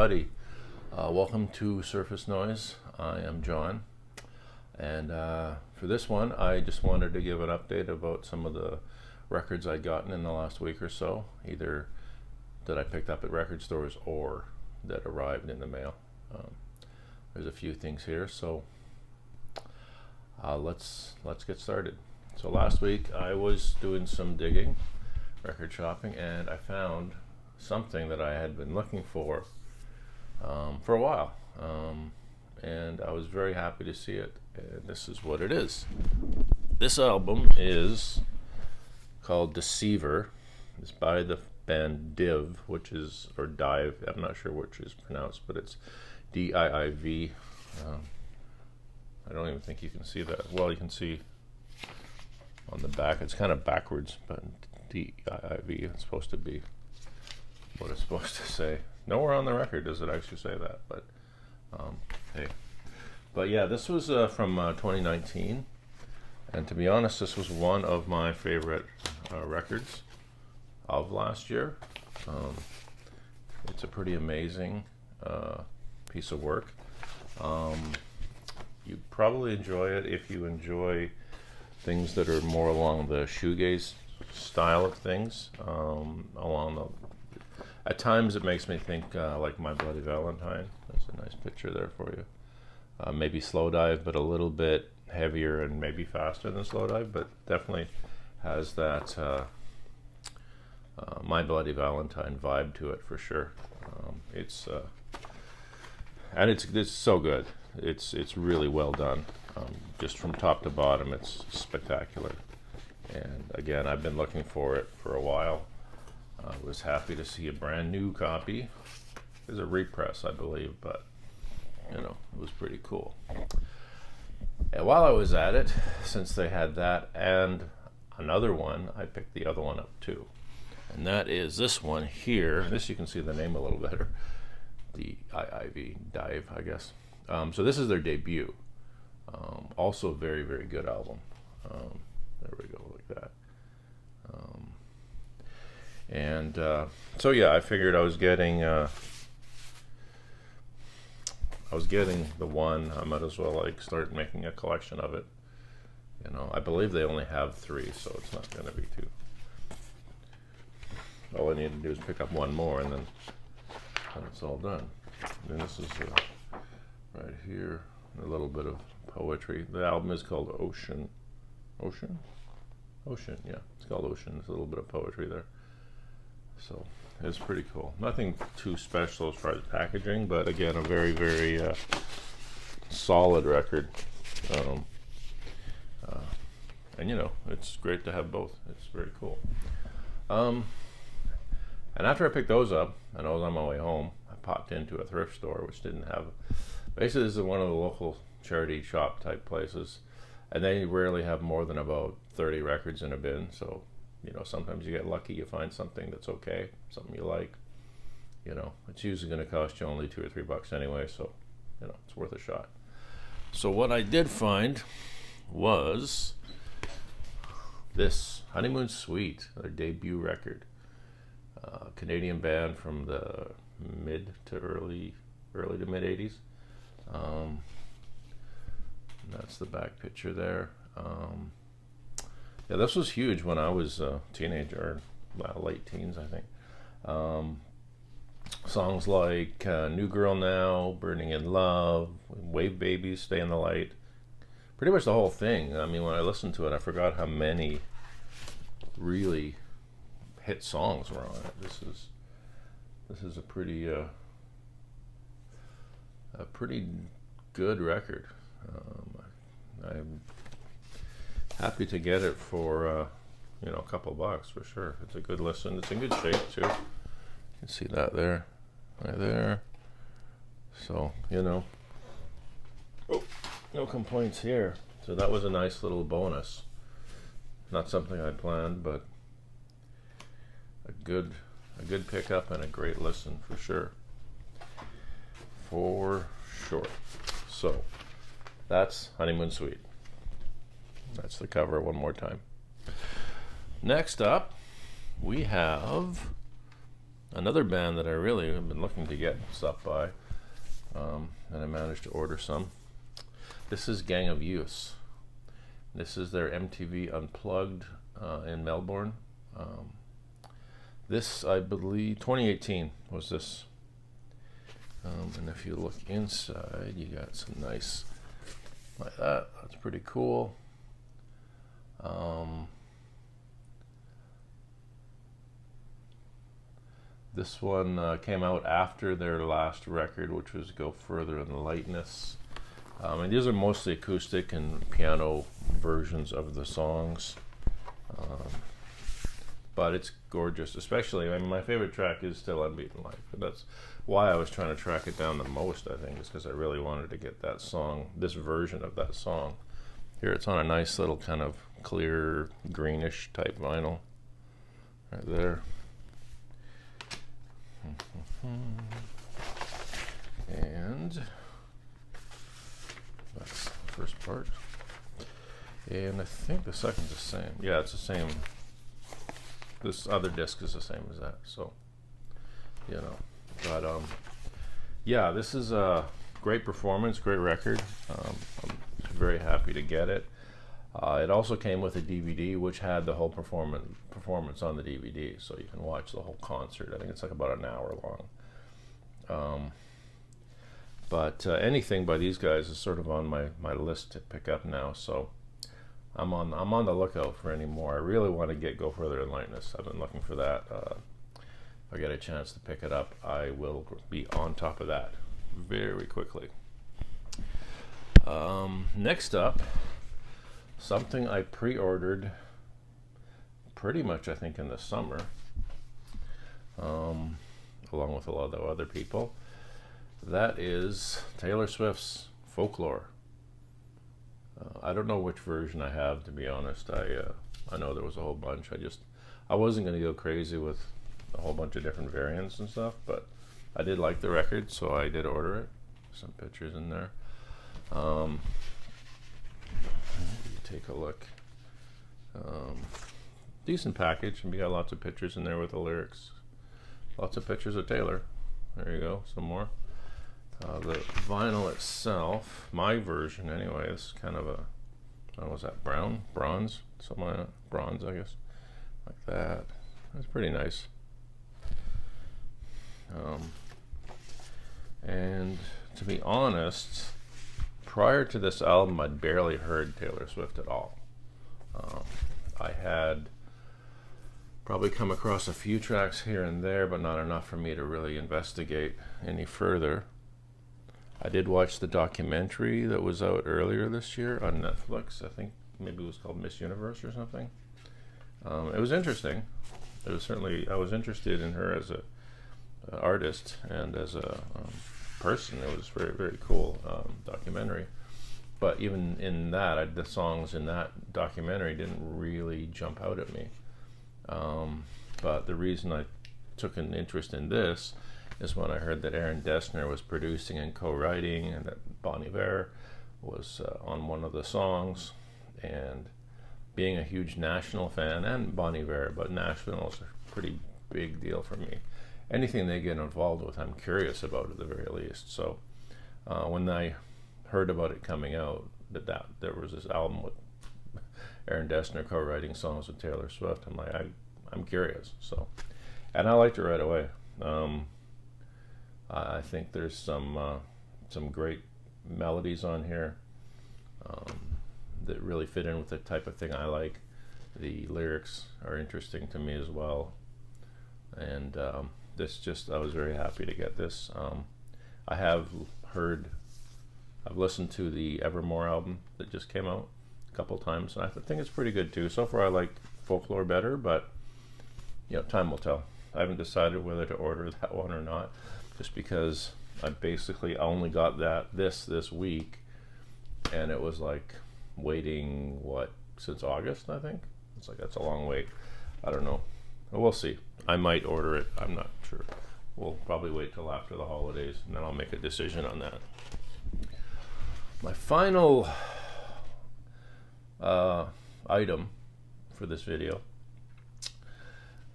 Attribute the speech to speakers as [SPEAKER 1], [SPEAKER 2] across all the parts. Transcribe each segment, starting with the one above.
[SPEAKER 1] everybody. Welcome to Surface Noise. I am John, and for this one I just wanted to give an update about some of the records I'd gotten in the last week or so, either that I picked up at record stores or that arrived in the mail. There's a few things here, so let's get started. So last week I was doing some digging, record shopping, and I found something that I had been looking for a while, and I was very happy to see it, and this is what it is. This album is called Deceiver. It's by the band Div, or Dive, I'm not sure which is pronounced, but it's D-I-I-V. I don't even think you can see that. Well, you can see on the back, it's kind of backwards, but D-I-I-V is supposed to be what it's supposed to say. Nowhere on the record does it actually say that, but hey. But yeah, this was from 2019, and to be honest, this was one of my favorite records of last year. It's a pretty amazing piece of work. You probably enjoy it if you enjoy things that are more along the shoegaze style of things. At times it makes me think like My Bloody Valentine. That's a nice picture there for you. Maybe Slow Dive, but a little bit heavier and maybe faster than Slow Dive, but definitely has that My Bloody Valentine vibe to it for sure. It's so good. It's really well done. Just from top to bottom, it's spectacular. And again, I've been looking for it for a while. I was happy to see a brand new copy. It's a repress, I believe, but you know, it was pretty cool. And while I was at it, since they had that and another one, I picked the other one up too. And that is this one here. This you can see the name a little better. D-I-I-V, Dive, I guess. So this is their debut. Also a very, very good album. There we go, like that. So yeah, I figured I was getting the one. I might as well like start making a collection of it. You know, I believe they only have 3, so it's not going to be too. All I need to do is pick up one more, and then it's all done. And this is right here, a little bit of poetry. The album is called Ocean. Ocean, yeah, it's called Ocean. There's a little bit of poetry there. So it's pretty cool. Nothing too special as far as packaging, but again, a very, very solid record. And you know, it's great to have both. It's very cool. And after I picked those up, and I was on my way home, I popped into a thrift store which didn't have. Basically, this is one of the local charity shop type places, and they rarely have more than about 30 records in a bin. So, you know, sometimes you get lucky, you find something that's okay, something you like. You know, it's usually going to cost you only $2 or $3 anyway, so you know, it's worth a shot. So what I did find was this Honeymoon Suite, their debut record. Canadian band from the early to mid 80s. That's the back picture there. Yeah, this was huge when I was a teenager, late teens, I think. Songs like New Girl Now, Burning in Love, Wave Babies, Stay in the Light. Pretty much the whole thing. I mean, when I listened to it, I forgot how many really hit songs were on it. This is a pretty good record. I'm happy to get it for you know, a couple bucks for sure. It's a good listen. It's in good shape too. You can see that there, right there. So you know, no complaints here. So that was a nice little bonus. Not something I planned, but a good pickup and a great listen for sure. For sure. So that's Honeymoon Suite. That's the cover one more time. Next up, we have another band that I really have been looking to get stuff by, and I managed to order some. This is Gang of Youths. This is their MTV Unplugged in Melbourne. This, I believe, 2018 was this. And if you look inside, you got some nice, like that. That's pretty cool. This one came out after their last record, which was Go Further in Lightness. And these are mostly acoustic and piano versions of the songs. But it's gorgeous, especially, I mean, my favorite track is Still Unbeaten Life. And that's why I was trying to track it down the most, I think, is because I really wanted to get that song, this version of that song. Here it's on a nice little kind of clear greenish type vinyl right there. And that's the first part. And I think the second's the same. Yeah, it's the same. This other disc is the same as that. So, you know, but yeah, this is a great performance, great record. I'm very happy to get it. It also came with a DVD, which had the whole performance on the DVD, so you can watch the whole concert. I think it's like about an hour long. But anything by these guys is sort of on my list to pick up now. So I'm on the lookout for any more. I really want to Go Further in Lightness. I've been looking for that. If I get a chance to pick it up, I will be on top of that very quickly. Next up, something I pre-ordered pretty much, I think, in the summer, along with a lot of other people. That is Taylor Swift's Folklore. I don't know which version I have, to be honest. I know there was a whole bunch. I wasn't going to go crazy with a whole bunch of different variants and stuff, but I did like the record, so I did order it. Some pictures in there. Take a look. Decent package, and we got lots of pictures in there with the lyrics. Lots of pictures of Taylor. There you go, some more. The vinyl itself, my version anyway, is kind of a, what was that, bronze, something like that, bronze, I guess, like that. That's pretty nice. And to be honest, prior to this album, I'd barely heard Taylor Swift at all. I had probably come across a few tracks here and there, but not enough for me to really investigate any further. I did watch the documentary that was out earlier this year on Netflix. I think maybe it was called Miss Universe or something. It was interesting. It was certainly, I was interested in her as a artist and as a person. It was very, very cool documentary. But even in that, the songs in that documentary didn't really jump out at me. But the reason I took an interest in this is when I heard that Aaron Dessner was producing and co-writing, and that Bon Iver was on one of the songs. And being a huge National fan, and Bon Iver, but Nashville is a pretty big deal for me. Anything they get involved with, I'm curious about at the very least. So when I heard about it coming out, that there was this album with Aaron Dessner co-writing songs with Taylor Swift, I'm like, I'm curious. So, and I liked it right away. I think there's some great melodies on here that really fit in with the type of thing I like. The lyrics are interesting to me as well, and I was very happy to get this. I've listened to the Evermore album that just came out a couple times, and I think it's pretty good too. So far, I like Folklore better, but you know, time will tell. I haven't decided whether to order that one or not, just because I basically only got this week, and it was like waiting since August, I think. It's like, that's a long wait. I don't know. We'll see. I might order it. I'm not sure. We'll probably wait till after the holidays, and then I'll make a decision on that. My final item for this video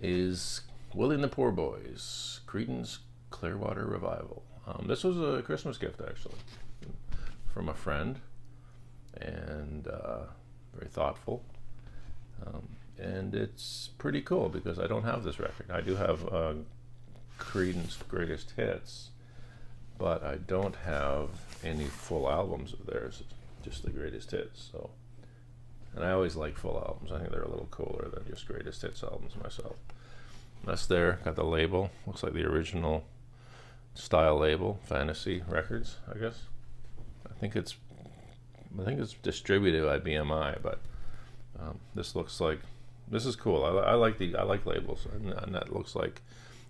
[SPEAKER 1] is Willie and the Poor Boys, Credence Clearwater Revival. This was a Christmas gift, actually, from a friend, and very thoughtful. And it's pretty cool because I don't have this record. I do have Credence Greatest Hits, but I don't have any full albums of theirs, just the greatest hits. So, and I always like full albums. I think they're a little cooler than just greatest hits albums myself. That's there. Got the label. Looks like the original style label, Fantasy Records, I guess. I think it's distributed by BMI, but this looks like, this is cool. I like labels, and that looks like,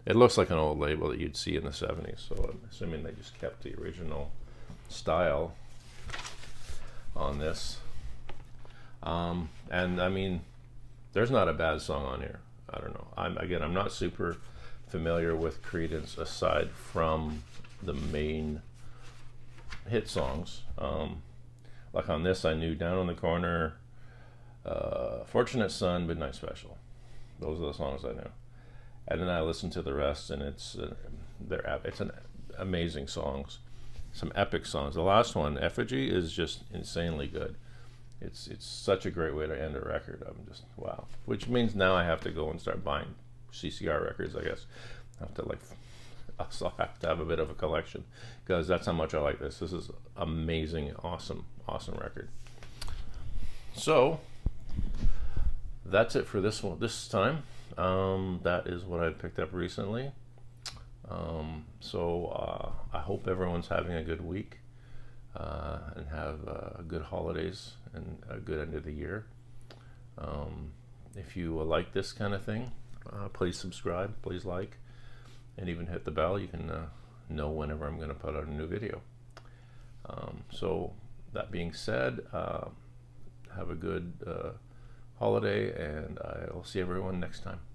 [SPEAKER 1] it looks like an old label that you'd see in the 70s. So I'm assuming they just kept the original style on this. And I mean, there's not a bad song on here. I don't know. I'm not super familiar with Credence aside from the main hit songs. Like on this, I knew Down on the Corner, Fortunate Son, Midnight Special. Those are the songs I knew. And then I listened to the rest, and it's an amazing songs, some epic songs. The last one, Effigy, is just insanely good. It's such a great way to end a record. I'm just, wow. Which means now I have to go and start buying CCR records, I guess. I'll have to have a bit of a collection because that's how much I like this. This is amazing, awesome record. So that's it for this one this time. That is what I picked up recently. So I hope everyone's having a good week and have good holidays and a good end of the year. If you like this kind of thing, please subscribe, please like, and even hit the bell. You can know whenever I'm going to put out a new video. So that being said, have a good holiday, and I'll see everyone next time.